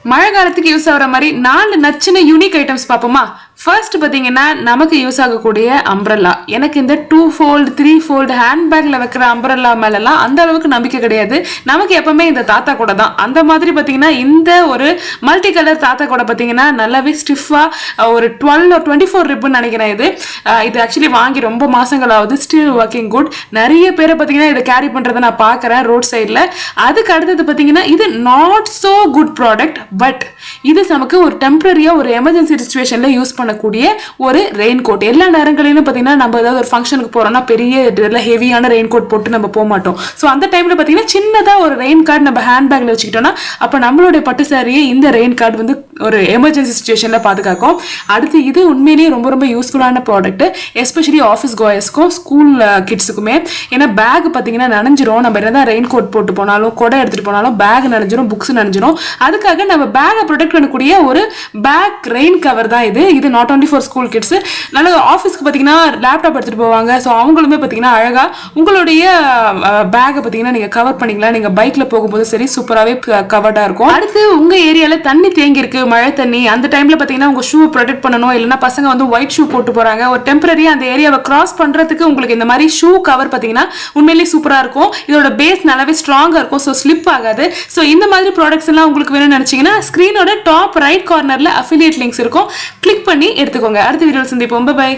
மழை காலத்துக்கு யூஸ் ஆகிற மாதிரி 4 நச்சுன்னு யூனிக் ஐட்டம்ஸ் பார்ப்போமா. ஃபர்ஸ்ட் பார்த்தீங்கன்னா நமக்கு யூஸ் ஆகக்கூடிய அம்ப்ரெல்லா. எனக்கு இந்த 2 fold 3 fold ஹேண்ட்பேக்ல வைக்கிற அம்ப்ரெல்லா மேலெல்லாம் அந்த அளவுக்கு நம்பிக்கை கிடையாது. நமக்கு எப்பவுமே இந்த தாத்தா கூட தான். அந்த மாதிரி பார்த்தீங்கன்னா இந்த ஒரு மல்டி கலர் தாத்தா கூட பார்த்தீங்கன்னா நல்லாவே ஸ்டிஃபா ஒரு 12 or 24 ரிப்புன்னு நினைக்கிறேன். இது ஆக்சுவலி வாங்கி ரொம்ப மாசங்கள் ஆகுது. Still working good. நிறைய பேரை பார்த்தீங்கன்னா இதை கேரி பண்றதை நான் பார்க்குறேன் ரோட் சைடில். அதுக்கு அடுத்தது பார்த்தீங்கன்னா இது not so good product. But இது நமக்கு ஒரு டெம்பரரியா ஒரு எமர்ஜென்சி சிச்சுவேஷன்ல யூஸ் பண்ணக்கூடிய ஒரு ரெயின் கோட். எல்லா நேரங்களிலும் பார்த்தீங்கன்னா நம்ம ஏதாவது ஒரு ஃபங்க்ஷனுக்கு போறோம்னா பெரிய ஹெவியான ரெயின் கோட் போட்டு நம்ம போக மாட்டோம். ஸோ அந்த டைம்ல பார்த்தீங்கன்னா சின்னதா ஒரு ரெயின் கார்டு நம்ம ஹேண்ட் பேக்ல வச்சுக்கிட்டோம்னா அப்போ நம்மளுடைய பட்டு சாரியை இந்த ரெயின் கார்டு வந்து ஒரு எமர்ஜென்சி சிச்சுவேஷன்ல பாதுகாக்கும். அடுத்து இது உண்மையிலேயே ரொம்ப ரொம்ப யூஸ்ஃபுல்லான ப்ராடக்ட், எஸ்பெஷலி ஆஃபீஸ் கோயர்ஸ்க்கும் ஸ்கூல் கிட்ஸுக்குமே. ஏன்னா பேக் பார்த்தீங்கன்னா நனைஞ்சிரும். நம்ம என்னதான் ரெயின் கோட் போட்டு போனாலும் கொடை எடுத்துட்டு போனாலும் பேக் நனைஞ்சிரும், புக்ஸ் நனைஞ்சிரும். அதுக்காக நம்ம பேக்கை ப்ரொடெக்ட் பண்ணக்கூடிய ஒரு பேக் ரெயின் கவர் தான் இது. இது not only for school kids, நல்ல ஆஃபீஸ்க்கு பார்த்தீங்கன்னா லேப்டாப் எடுத்துட்டு போவாங்க. ஸோ அவங்களுமே பார்த்தீங்கன்னா அழகா உங்களுடைய பேக்கை பார்த்தீங்கன்னா நீங்க கவர் பண்ணிக்கலாம். நீங்க பைக்ல போகும்போது சரி சூப்பராகவே கவர்டா இருக்கும். அடுத்து உங்க ஏரியால தண்ணி தேங்கி இருக்கு, மழை தண்ணி, அந்த டைம்ல பார்த்தீங்கன்னா உங்க ஷூ ப்ரொடெக்ட் பண்ணணும். இல்லைன்னா பசங்க வந்து ஒயிட் ஷூ போட்டு போறாங்க, ஒரு டெம்பரரியா அந்த ஏரியாவை கிராஸ் பண்றதுக்கு உங்களுக்கு இந்த மாதிரி ஷூ கவர் பார்த்தீங்கன்னா உண்மையிலேயே சூப்பரா இருக்கும். இதோட பேஸ் நல்லாவே ஸ்ட்ராங்கா இருக்கும், ஸோ ஸ்லிப் ஆகாது. ஸோ இந்த மாதிரி ப்ராடக்ட்ஸ் எல்லாம் உங்களுக்கு வேணும்னு நினைச்சீங்கன்னா ஸ்கிரீனோட டாப் ரைட் கார்னர்ல அஃபிலியேட் லிங்க்ஸ் இருக்கும், கிளிக் பண்ணி எடுத்துக்கோங்க. அடுத்த வீடியோவில் சந்திப்போம். பை.